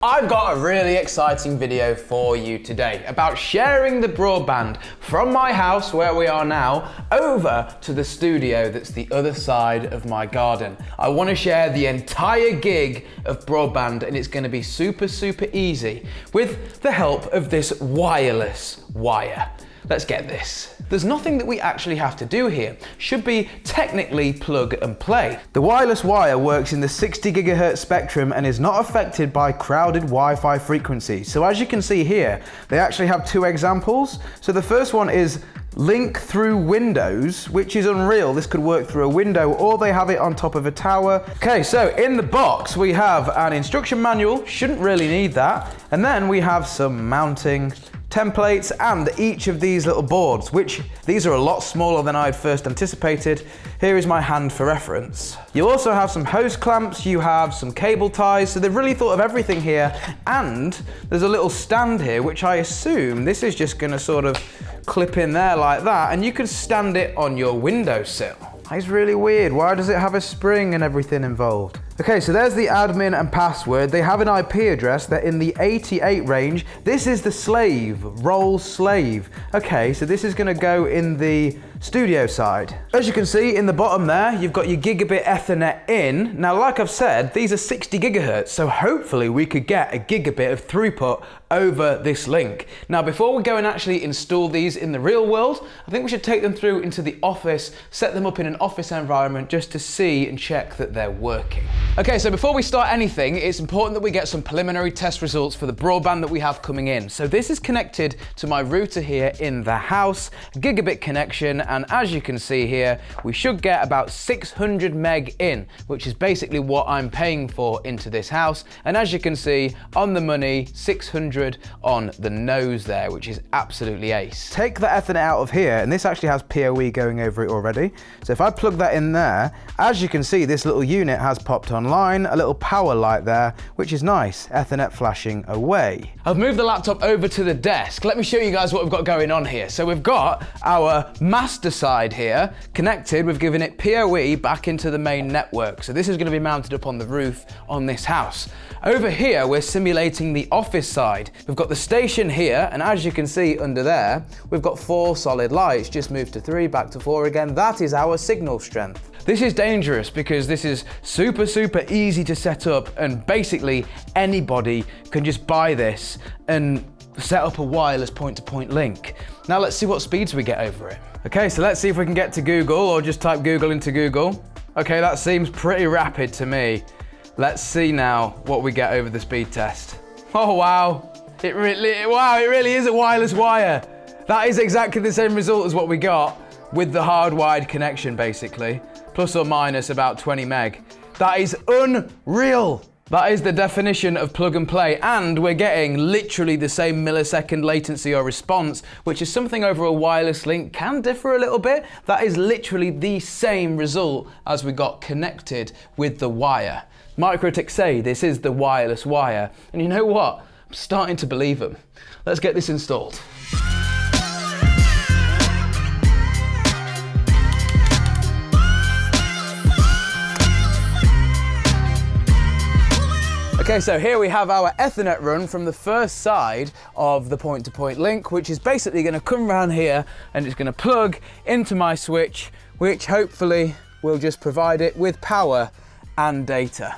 I've got a really exciting video for you today about sharing the broadband from my house where we are now over to the studio that's the other side of my garden. I want to share the entire gig of broadband and it's going to be super easy with the help of this wireless wire. Let's get this. There's nothing that we actually have to do here. Should be technically plug and play. The wireless wire works in the 60 gigahertz spectrum and is not affected by crowded Wi-Fi frequencies. So as you can see here, they actually have two examples. So the first one is link through windows, which is unreal. This could work through a window or they have it on top of a tower. Okay, so in the box we have an instruction manual, shouldn't really need that. And then we have some mounting templates and each of these little boards, which these are a lot smaller than I'd first anticipated. Here is my hand for reference. You also have some hose clamps, you have some cable ties, so they've really thought of everything here. And there's a little stand here, which I assume this is just gonna sort of clip in there like that, and you can stand it on your windowsill. It's really weird. Why does it have a spring and everything involved? Okay, so there's the admin and password. They have an IP address. They're in the 88 range. This is the slave, role slave. Okay, so this is gonna go in the studio side. As you can see in the bottom there, you've got your gigabit Ethernet in. Now, like I've said, these are 60 gigahertz, so hopefully we could get a gigabit of throughput over this link. Now, before we go and actually install these in the real world, I think we should take them through into the office, set them up in an office environment just to see and check that they're working. Okay, so before we start anything, it's important that we get some preliminary test results for the broadband that we have coming in. So this is connected to my router here in the house, gigabit connection, and as you can see here, we should get about 600 meg in, which is basically what I'm paying for into this house. And as you can see, on the money, 600 on the nose there, which is absolutely ace. Take the Ethernet out of here, and this actually has PoE going over it already. So if I plug that in there, as you can see, this little unit has popped online, a little power light there, which is nice, Ethernet flashing away. I've moved the laptop over to the desk. Let me show you guys what we've got going on here. So we've got our master side here connected. We've given it PoE back into the main network. So this is going to be mounted up on the roof on this house. Over here, we're simulating the office side. We've got the station here, and as you can see under there, we've got 4 solid lights. Just moved to 3, back to 4 again. That is our signal strength. This is dangerous because this is super easy to set up, and basically anybody can just buy this and set up a wireless point-to-point link. Now let's see what speeds we get over it. Okay, so let's see if we can get to Google, or just type Google into Google. Okay, that seems pretty rapid to me. Let's see now what we get over the speed test. Oh wow, it really is a wireless wire. That is exactly the same result as what we got with the hardwired connection, basically. Plus or minus about 20 meg. That is unreal. That is the definition of plug and play, and we're getting literally the same millisecond latency or response, which is something over a wireless link can differ a little bit. That is literally the same result as we got connected with the wire. Microtech say this is the wireless wire, and you know what? I'm starting to believe them. Let's get this installed. Okay, so here we have our Ethernet run from the first side of the point-to-point link, which is basically going to come around here and it's going to plug into my switch, which hopefully will just provide it with power and data.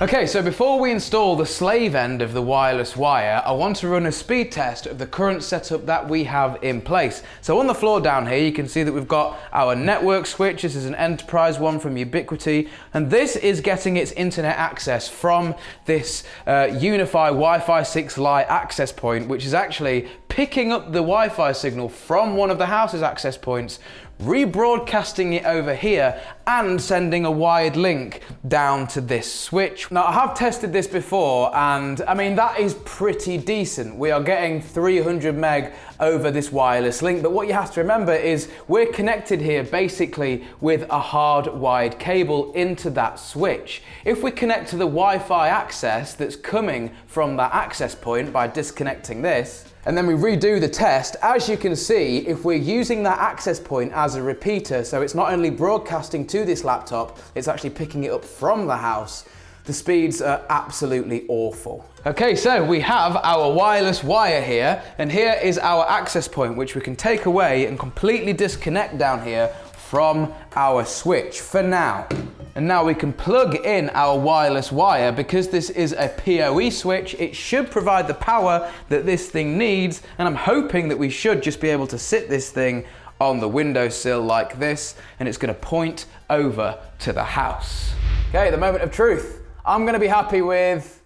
Okay, so before we install the slave end of the wireless wire, I want to run a speed test of the current setup that we have in place. So on the floor down here, you can see that we've got our network switch. This is an enterprise one from Ubiquiti, and this is getting its internet access from this Unify Wi-Fi 6 Lite access point, which is actually picking up the Wi-Fi signal from one of the house's access points, rebroadcasting it over here and sending a wired link down to this switch. Now, I have tested this before, and I mean, that is pretty decent. We are getting 300 meg over this wireless link, but what you have to remember is we're connected here basically with a hard-wired cable into that switch. If we connect to the Wi-Fi access that's coming from that access point by disconnecting this, and then we redo the test, as you can see, if we're using that access point as a repeater, so it's not only broadcasting to this laptop, it's actually picking it up from the house, the speeds are absolutely awful. Okay, so we have our wireless wire here, and here is our access point, which we can take away and completely disconnect down here from our switch for now. And now we can plug in our wireless wire. Because this is a PoE switch, it should provide the power that this thing needs, and I'm hoping that we should just be able to sit this thing on the windowsill like this, and it's going to point over to the house. Okay, the moment of truth. I'm going to be happy with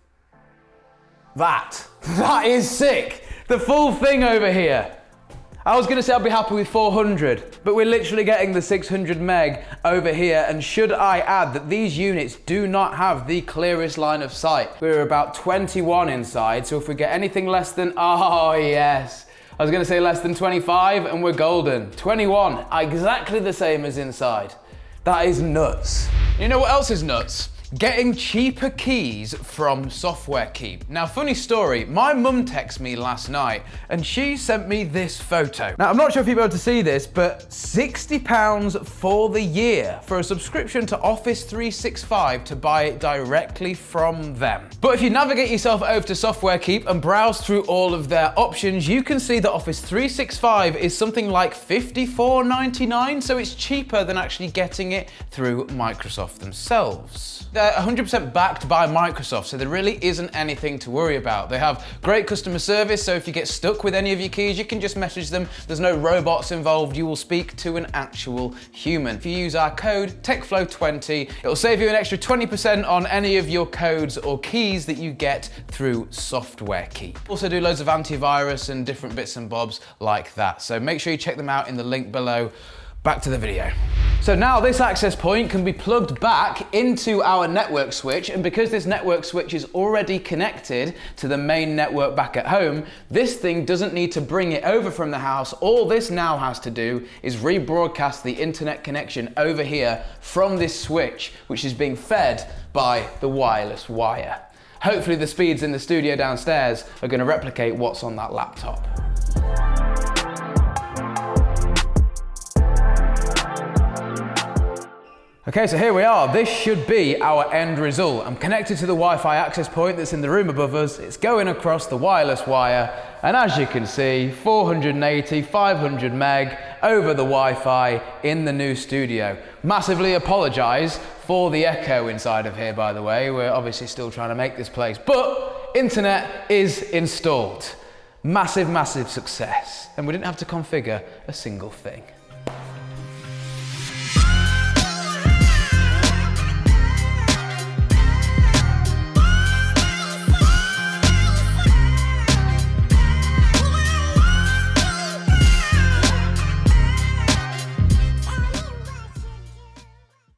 that. That is sick. The full thing over here. I was going to say I'd be happy with 400, but we're literally getting the 600 meg over here, and should I add that these units do not have the clearest line of sight. We're about 21 inside, so if we get anything less than, oh yes, I was going to say less than 25 and we're golden. 21, exactly the same as inside. That is nuts. You know what else is nuts? Getting cheaper keys from Software Keep. Now, funny story, my mum texted me last night and she sent me this photo. Now, I'm not sure if you'll be able to see this, but £60 for the year for a subscription to Office 365 to buy it directly from them. But if you navigate yourself over to Software Keep and browse through all of their options, you can see that Office 365 is something like $54.99, so it's cheaper than actually getting it through Microsoft themselves. They're 100% backed by Microsoft, so there really isn't anything to worry about. They have great customer service, so if you get stuck with any of your keys, you can just message them. There's no robots involved. You will speak to an actual human. If you use our code TechFlow20, it'll save you an extra 20% on any of your codes or keys that you get through Software Keep. Also do loads of antivirus and different bits and bobs like that. So make sure you check them out in the link below. Back to the video. So now this access point can be plugged back into our network switch, and because this network switch is already connected to the main network back at home, this thing doesn't need to bring it over from the house. All this now has to do is rebroadcast the internet connection over here from this switch, which is being fed by the wireless wire. Hopefully the speeds in the studio downstairs are going to replicate what's on that laptop. Okay, so here we are. This should be our end result. I'm connected to the Wi-Fi access point that's in the room above us. It's going across the wireless wire, and as you can see, 480, 500 meg over the Wi-Fi in the new studio. Massively apologise for the echo inside of here, by the way. We're obviously still trying to make this place, but internet is installed. Massive, massive success. And we didn't have to configure a single thing.